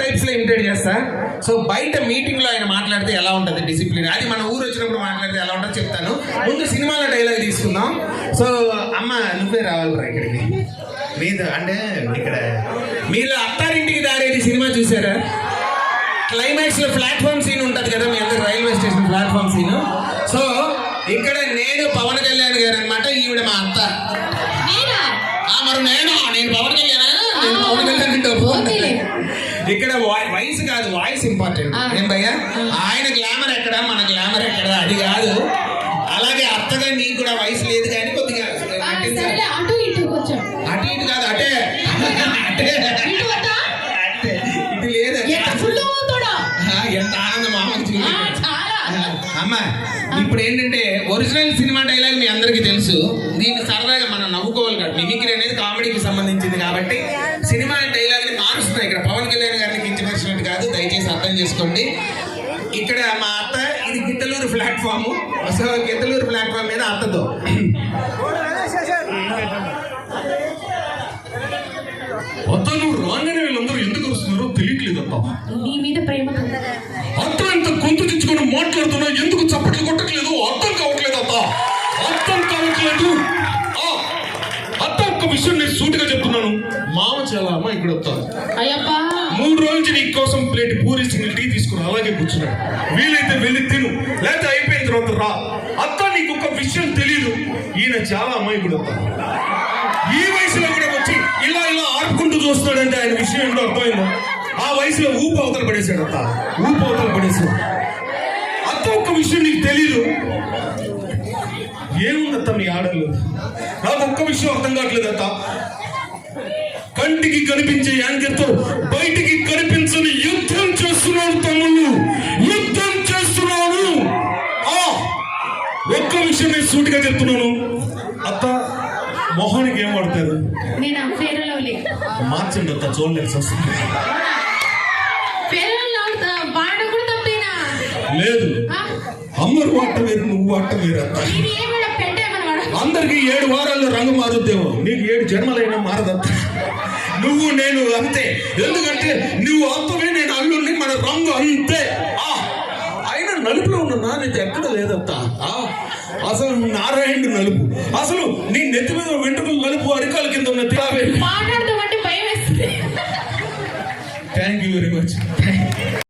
Types లో imitate చేస్తా. So బయట మీటింగ్ లో ఆయన మాట్లాడితే ఎలా ఉంటుంది డిసిప్లిన్, అది మన ఊరు వచ్చినప్పుడు మాట్లాడితే ఎలా ఉంటుందో చెప్తాను. ముందు సినిమాలో డైలాగ్ తీసుకుందాం. సో అమ్మ నువ్వే రావాలి ఇక్కడికి మీద అంటే ఇక్కడ మీరు అత్తారింటికి దారేది సినిమా చూసారా? క్లైమాక్స్ లో ప్లాట్ఫామ్ సీన్ ఉంటుంది కదా మీ అందరు, railway station platform scene. So ఇక్కడ నేను పవన్ కళ్యాణ్ గారు అనమాట, ఈవిడ మా అత్త. మరి నేను పవన్ కళ్యాణ్, నేను పవన్ కళ్యాణ్. ఇక్కడ వయసు కాదు, వాయిస్ ఇంపార్టెంట్. ఏం భయ్యా, ఆయన గ్లామర్ ఎక్కడ, మన గ్లామర్ ఎక్కడ, అది కాదు. అలాగే అత్తగా నీకు కూడా వయసు లేదు కానీ కొద్దిగా అటు ఇటు కాదు, అటే ఇటు లేదు. ఎంత ఆనందం అమ్మా. ఇప్పుడు ఏంటంటే ఒరిజినల్ సినిమా డైలాగ్ మీ అందరికీ తెలుసు, దీన్ని సరదాగా మనం నవ్వుకోవాలి కదా. మిమిక్రీ అనేది కామెడీకి సంబంధించింది కాబట్టి సినిమా డైలాగ్ ని మారుస్తున్నాయి. ఇక్కడ పవన్ కళ్యాణ్ గారిని కించపరిచినట్టు కాదు, దయచేసి అర్థం చేసుకోండి. ఇక్కడ మా అత్త, ఇది Giddalur platform. So Giddalur platform మీద అత్తతో అతను రాగానే వీళ్ళందరూ ఎందుకు వస్తున్నారో తెలియట్లేదు. నీ మీద ప్రేమ అత్త ఎంత గొంతు తెచ్చుకొని మాట్లాడుతున్నా, ఎందుకు చప్పట్లు కొట్టట్లేదు అర్థం కావట్లేదు. అర్థం కావట్లేదు. అత్త ఒక్క విషయం నేను సూటిగా చెప్తున్నాను, మామ చాలా అమ్మ ఇక్కడ వస్తాను. 3 రోజుల నుంచి నీ కోసం ప్లేట్ పూరి సింగిల్ టీ తీసుకుని అలాగే కూర్చున్నాడు. వీలైతే వెళ్ళి తిను, లేకపోతే అయిపోయిన తర్వాత రా. అత్త నీకు ఒక విషయం తెలియదు, ఈయన చాలా అమ్మాయి కూడా వస్తాను. ఈ వయసులో కూడా వచ్చి ఇలా ఆడుకుంటూ చూస్తున్నాడంటే ఆయన విషయం ఏంటో అర్థమైందో. ఆ వయసులో ఊపు అవతల పడేశాడు అత్త, ఊపు అవతల పడేశాడు. అత్త ఒక్క విషయం నీకు తెలీదు. ఏముందత్త మీ ఆడలు, నాకు ఒక్క విషయం అర్థం కావట్లేదు అత్త. కంటికి కనిపించే యాంకర్తో బయటికి కనిపించని యుద్ధం చేస్తున్నాడు తమ్ముళ్ళు, యుద్ధం చేస్తున్నాడు. ఒక్క విషయం నేను సూటిగా చెప్తున్నాను అత్త, మొహానికి ఏం వాడతారు? మార్చండి అత్త, చూడలేదు. లేదు, అమ్మరు వాట వేరు, నువ్వు వాట వేరు అత్త. అందరికి 7 వారాల్లో రంగు మారుద్దేమో, నీకు 7 జన్మలైనా మారదత్త. నువ్వు నేను అంతే, ఎందుకంటే నువ్వు అత్తమే, నేను అల్లుడిని, మన రంగు అంతే. అయినా నలుపులో ఉన్న నాణ్యత ఎక్కడ లేదత్త. అసలు నారాయణుడు నలుపు, అసలు నీ నెత్తి మీద వెంట్రుకలు నలుపు, అరికాల కింద ఉన్న థ్యాంక్ యూ వెరీ మచ్.